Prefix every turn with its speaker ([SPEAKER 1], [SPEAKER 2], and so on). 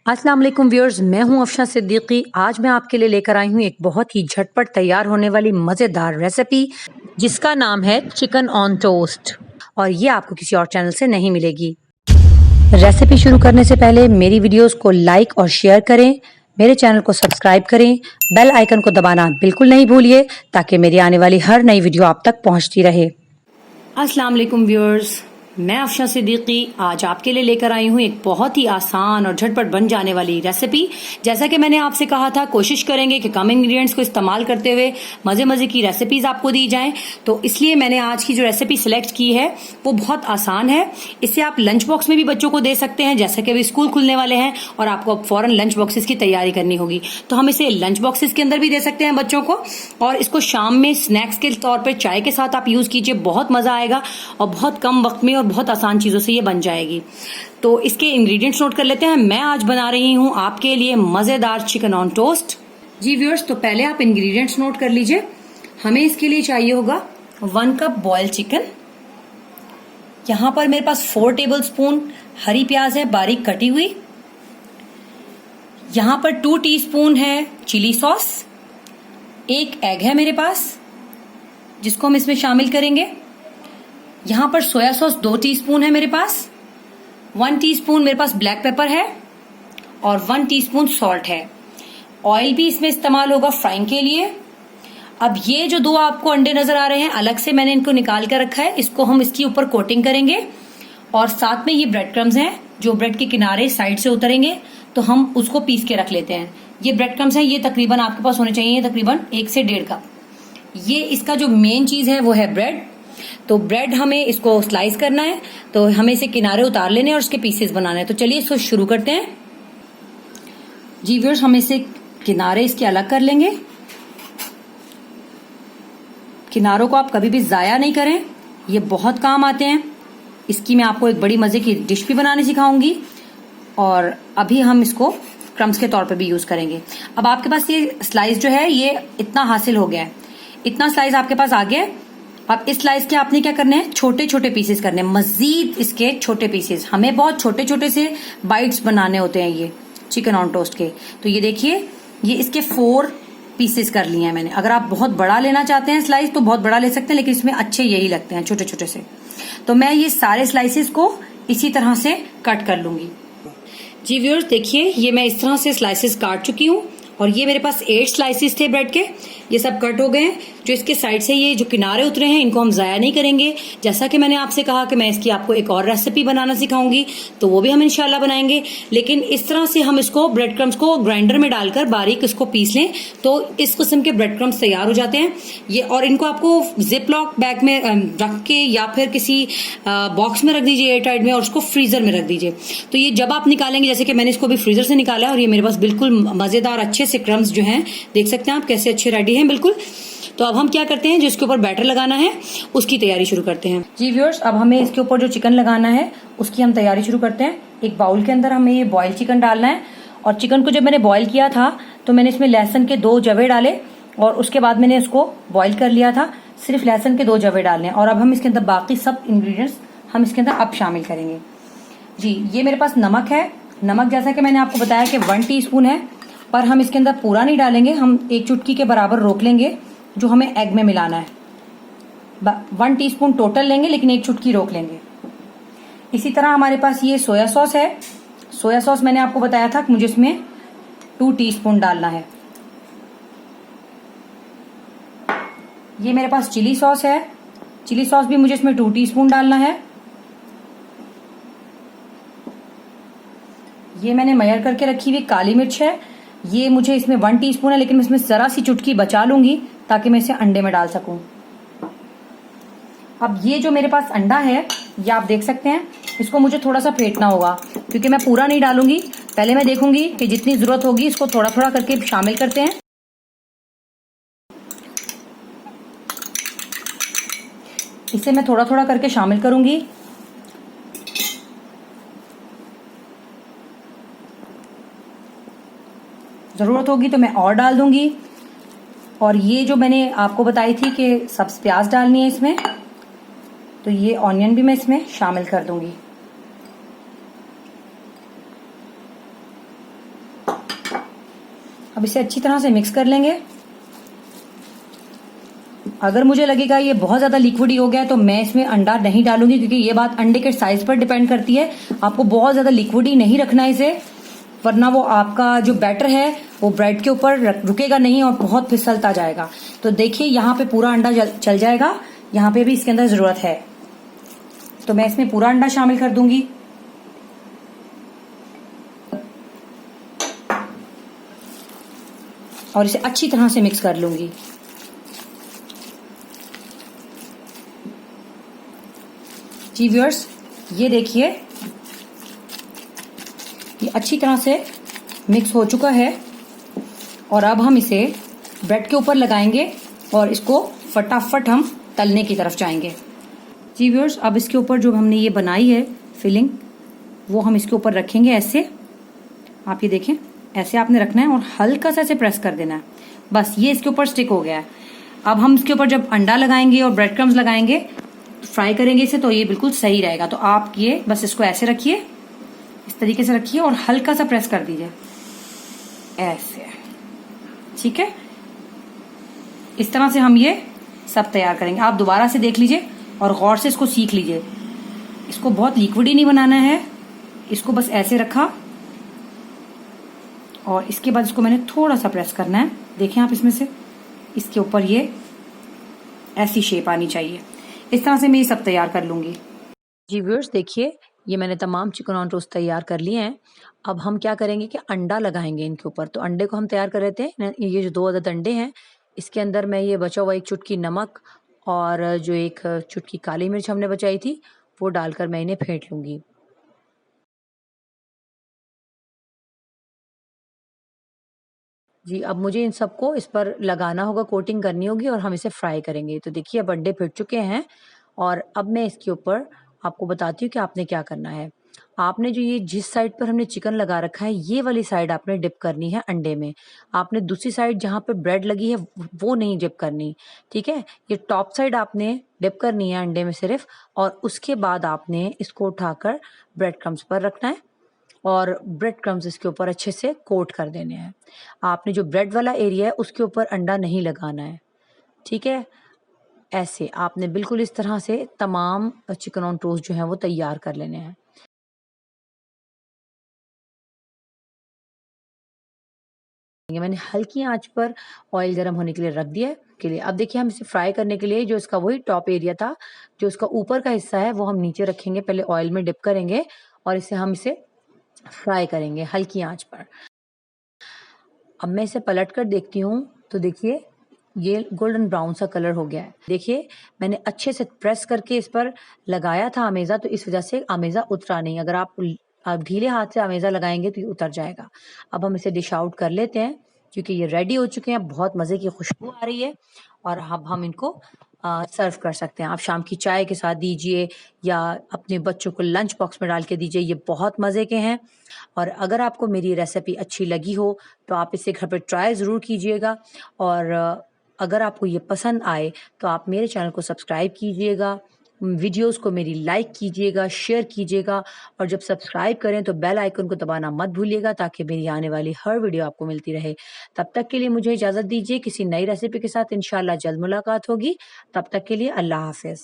[SPEAKER 1] अस्सलाम वालेकुम व्यूअर्स, मैं हूं अफशा सिद्दीकी। आज मैं आपके लिए लेकर आई हूं एक बहुत ही झटपट तैयार होने वाली मज़ेदार रेसिपी जिसका नाम है चिकन ऑन टोस्ट, और ये आपको किसी और चैनल से नहीं मिलेगी। रेसिपी शुरू करने से पहले मेरी वीडियोस को लाइक और शेयर करें, मेरे चैनल को सब्सक्राइब करें, बेल आइकन को दबाना बिल्कुल नहीं भूलिए ताकि मेरी आने वाली हर नई वीडियो आप तक पहुंचती रहे। अस्सलाम वालेकुम व्यूअर्स, मैं अफशा सिद्दीकी आज आपके लिए लेकर आई हूँ एक बहुत ही आसान और झटपट बन जाने वाली रेसिपी। जैसा कि मैंने आपसे कहा था, कोशिश करेंगे कि कम इंग्रेडिएंट्स को इस्तेमाल करते हुए मज़े मज़े की रेसिपीज़ आपको दी जाएं। तो इसलिए मैंने आज की जो रेसिपी सिलेक्ट की है वो बहुत आसान है। इसे आप लंच बॉक्स में भी बच्चों को दे सकते हैं, जैसा कि अभी स्कूल खुलने वाले हैं और आपको अब फ़ौरन लंच बॉक्सेस की तैयारी करनी होगी, तो हम इसे लंच बॉक्सेस के अंदर भी दे सकते हैं बच्चों को। और इसको शाम में स्नैक्स के तौर पर चाय के साथ आप यूज़ कीजिए, बहुत मज़ा आएगा और बहुत कम वक्त में और बहुत आसान चीज़ों से ये बन जाएगी। तो इसके इंग्रेडिएंट्स नोट कर लेते हैं। मैं आज बना रही हूँ आपके लिए मज़ेदार चिकन ऑन टोस्ट। जी व्यूअर्स, तो पहले आप इंग्रेडिएंट्स नोट कर लीजिए। हमें इसके लिए चाहिए होगा 1 कप बॉयल चिकन। यहाँ पर मेरे पास 4 टेबल स्पून हरी प्याज है बारीक कटी हुई। यहाँ पर 2 टीस्पून है चिली सॉस। 1 एग है मेरे पास जिसको हम इसमें शामिल करेंगे। यहाँ पर सोया सॉस 2 टीस्पून है मेरे पास। 1 टीस्पून मेरे पास ब्लैक पेपर है और 1 टीस्पून सॉल्ट है। ऑयल भी इसमें इस्तेमाल होगा फ्राइंग के लिए। अब ये जो 2 आपको अंडे नजर आ रहे हैं, अलग से मैंने इनको निकाल कर रखा है। इसको हम इसके ऊपर कोटिंग करेंगे और साथ में ये ब्रेड क्रम्स हैं जो ब्रेड के किनारे साइड से उतरेंगे, तो हम उसको पीस के रख लेते हैं। ये ब्रेड क्रम्स हैं, ये तकरीबन आपके पास होने चाहिए तकरीबन 1 से 1.5 कप। ये इसका जो मेन चीज है वो है ब्रेड। तो ब्रेड हमें इसको स्लाइस करना है, तो हमें इसे किनारे उतार लेने और उसके पीसेस बनाने हैं। तो चलिए इसको शुरू करते हैं। जी व्यूअर्स, हम इसे किनारे इसके अलग कर लेंगे। किनारों को आप कभी भी जाया नहीं करें, ये बहुत काम आते हैं। इसकी मैं आपको एक बड़ी मजे की डिश भी बनाने सिखाऊंगी और अभी हम इसको क्रम्स के तौर पे भी यूज करेंगे। अब आपके पास ये स्लाइस जो है ये इतना हासिल हो गया है, इतना स्लाइस आपके पास आ गया है। अब इस स्लाइस के आपने क्या करने हैं, छोटे छोटे पीसेस करने हैं, मजीद इसके छोटे पीसेस। हमें बहुत छोटे छोटे से बाइट्स बनाने होते हैं ये चिकन ऑन टोस्ट के। तो ये देखिए, ये इसके 4 पीसेस कर लिए हैं मैंने। अगर आप बहुत बड़ा लेना चाहते हैं स्लाइस तो बहुत बड़ा ले सकते हैं, लेकिन इसमें अच्छे यही लगते हैं छोटे छोटे से। तो मैं ये सारे स्लाइसेस को इसी तरह से कट कर लूंगी। जी व्यूअर्स, देखिए ये मैं इस तरह से स्लाइसेस काट चुकी हूँ और ये मेरे पास 8 स्लाइसेस थे ब्रेड के, ये सब कट हो गए हैं। जो इसके साइड से ये जो किनारे उतरे हैं इनको हम जाया नहीं करेंगे। जैसा कि मैंने आपसे कहा कि मैं इसकी आपको एक और रेसिपी बनाना सिखाऊंगी, तो वो भी हम इंशाल्लाह बनाएंगे। लेकिन इस तरह से हम इसको ब्रेड क्रम्स को ग्राइंडर में डालकर बारीक इसको पीस लें तो इस किस्म के ब्रेड क्रम्स तैयार हो जाते हैं ये। और इनको आपको जिप लॉक बैग में रख के या फिर किसी बॉक्स में रख दीजिए एयर टाइट में, और उसको फ्रीजर में रख दीजिए। तो ये जब आप निकालेंगे, जैसे कि मैंने इसको भी फ्रीजर से निकाला है और ये मेरे पास बिल्कुल मजेदार अच्छे से क्रम्स जो हैं, देख सकते हैं आप कैसे अच्छे रेडी हैं बिल्कुल। तो अब हम क्या करते हैं, जो इसके ऊपर बैटर लगाना है उसकी तैयारी शुरू करते हैं। जी व्यूअर्स, अब हमें इसके ऊपर जो चिकन लगाना है उसकी हम तैयारी शुरू करते हैं। एक बाउल के अंदर हमें ये बॉयल चिकन डालना है और चिकन को जब मैंने बॉयल किया था तो मैंने इसमें लहसुन के 2 जवे डाले और उसके बाद मैंने इसको बॉयल कर लिया था। सिर्फ लहसुन के 2 जवे डालने हैं और अब हम इसके अंदर बाकी सब इंग्रेडिएंट्स हम इसके अंदर अब शामिल करेंगे। जी, ये मेरे पास नमक है। नमक जैसा कि मैंने आपको बताया कि 1 टीस्पून है, पर हम इसके अंदर पूरा नहीं डालेंगे, हम 1 चुटकी के बराबर रोक लेंगे जो हमें एग में मिलाना है। 1 टीस्पून टोटल लेंगे लेकिन 1 चुटकी रोक लेंगे। इसी तरह हमारे पास ये सोया सॉस है। सोया सॉस मैंने आपको बताया था कि मुझे इसमें 2 टीस्पून डालना है। ये मेरे पास चिली सॉस है। चिली सॉस भी मुझे इसमें 2 टीस्पून डालना है। ये मैंने मेजर करके रखी हुई काली मिर्च है, ये मुझे इसमें 1 टीस्पून है, लेकिन मैं इसमें जरा सी चुटकी बचा लूंगी ताकि मैं इसे अंडे में डाल सकूं। अब ये जो मेरे पास अंडा है ये आप देख सकते हैं, इसको मुझे थोड़ा सा फेंटना होगा क्योंकि मैं पूरा नहीं डालूंगी। पहले मैं देखूंगी कि जितनी जरूरत होगी इसको थोड़ा थोड़ा करके शामिल करते हैं। इसे मैं थोड़ा थोड़ा करके शामिल करूंगी। जरूरत होगी तो मैं और डाल दूंगी। और ये जो मैंने आपको बताई थी कि सब्ज प्याज डालनी है इसमें, तो ये ऑनियन भी मैं इसमें शामिल कर दूंगी। अब इसे अच्छी तरह से मिक्स कर लेंगे। अगर मुझे लगेगा ये बहुत ज्यादा लिक्विडी हो गया है तो मैं इसमें अंडा नहीं डालूंगी, क्योंकि ये बात अंडे के साइज पर डिपेंड करती है। आपको बहुत ज्यादा लिक्विडी नहीं रखना है इसे, वरना वो आपका जो बैटर है वो ब्रेड के ऊपर रुकेगा नहीं और बहुत फिसलता जाएगा। तो देखिए यहाँ पे पूरा अंडा चल जाएगा, यहाँ पे भी इसके अंदर जरूरत है, तो मैं इसमें पूरा अंडा शामिल कर दूंगी। और इसे अच्छी तरह से मिक्स कर लूंगी। जी व्यूअर्स, ये देखिए ये अच्छी तरह से मिक्स हो चुका है और अब हम इसे ब्रेड के ऊपर लगाएंगे और इसको फटाफट हम तलने की तरफ जाएंगे। जी व्यूअर्स, अब इसके ऊपर जो हमने ये बनाई है फिलिंग वो हम इसके ऊपर रखेंगे ऐसे। आप ये देखें, ऐसे आपने रखना है और हल्का सा ऐसे प्रेस कर देना है, बस ये इसके ऊपर स्टिक हो गया है। अब हम इसके ऊपर जब अंडा लगाएंगे और ब्रेड क्रम्स लगाएंगे, फ्राई करेंगे इसे, तो ये बिल्कुल सही रहेगा। तो आप ये बस इसको ऐसे रखिए, इस तरीके से रखिए और हल्का सा प्रेस कर दीजिए ऐसे, ठीक है। इस तरह से हम ये सब तैयार करेंगे। आप दोबारा से देख लीजिए और गौर से इसको सीख लीजिए। इसको बहुत लिक्विडी नहीं बनाना है, इसको बस ऐसे रखा और इसके बाद इसको मैंने थोड़ा सा प्रेस करना है। देखें आप, इसमें से इसके ऊपर ये ऐसी शेप आनी चाहिए। इस तरह से मैं ये सब तैयार कर लूंगी। जी व्यूअर्स, देखिए ये मैंने तमाम चिकन ऑन टोस्ट तैयार कर लिए हैं। अब हम क्या करेंगे कि अंडा लगाएंगे इनके ऊपर। तो अंडे को हम तैयार कर लेते हैं। ये जो 2 अदद अंडे हैं, इसके अंदर मैं ये बचा हुआ 1 चुटकी नमक और जो 1 चुटकी काली मिर्च हमने बचाई थी वो डालकर मैं इन्हें फेंट लूंगी। जी, अब मुझे इन सबको इस पर लगाना होगा, कोटिंग करनी होगी और हम इसे फ्राई करेंगे। तो देखिए अब अंडे फिट चुके हैं और अब मैं इसके ऊपर आपको बताती हूँ कि आपने क्या करना है। आपने जो ये जिस साइड पर हमने चिकन लगा रखा है, ये वाली साइड आपने डिप करनी है अंडे में। आपने दूसरी साइड जहाँ पे ब्रेड लगी है वो नहीं डिप करनी, ठीक है। ये टॉप साइड आपने डिप करनी है अंडे में सिर्फ, और उसके बाद आपने इसको उठाकर ब्रेड क्रम्स पर रखना है और ब्रेड क्रम्स इसके ऊपर अच्छे से कोट कर देने हैं। आपने जो ब्रेड वाला एरिया है उसके ऊपर अंडा नहीं लगाना है, ठीक है। ऐसे आपने बिल्कुल इस तरह से तमाम चिकन ऑन टोस्ट जो है वो तैयार कर लेने हैं। मैंने हल्की आंच पर ऑयल गर्म होने के लिए रख दिया है के लिए। अब देखिए हम इसे फ्राई करने के लिए जो इसका वही टॉप एरिया था, जो इसका ऊपर का हिस्सा है वो हम नीचे रखेंगे, पहले ऑयल में डिप करेंगे और हम इसे फ्राई करेंगे हल्की आंच पर। अब मैं इसे पलट कर देखती हूँ तो देखिए ये गोल्डन ब्राउन सा कलर हो गया है। देखिए मैंने अच्छे से प्रेस करके इस पर लगाया था अमेज़ा, तो इस वजह से अमेज़ा उतरा नहीं। अगर आप ढीले हाथ से अमेज़ा लगाएंगे तो ये उतर जाएगा। अब हम इसे डिश आउट कर लेते हैं क्योंकि ये रेडी हो चुके हैं। बहुत मज़े की खुशबू आ रही है और अब हम इनको सर्व कर सकते हैं। आप शाम की चाय के साथ दीजिए या अपने बच्चों को लंच बॉक्स में डाल के दीजिए, ये बहुत मज़े के हैं। और अगर आपको मेरी रेसिपी अच्छी लगी हो तो आप इसे घर पर ट्राई ज़रूर कीजिएगा। और अगर आपको ये पसंद आए तो आप मेरे चैनल को सब्सक्राइब कीजिएगा, वीडियोस को मेरी लाइक कीजिएगा, शेयर कीजिएगा और जब सब्सक्राइब करें तो बेल आइकन को दबाना मत भूलिएगा ताकि मेरी आने वाली हर वीडियो आपको मिलती रहे। तब तक के लिए मुझे इजाज़त दीजिए, किसी नई रेसिपी के साथ इंशाल्लाह जल्द मुलाकात होगी। तब तक के लिए अल्लाह हाफ़िज़।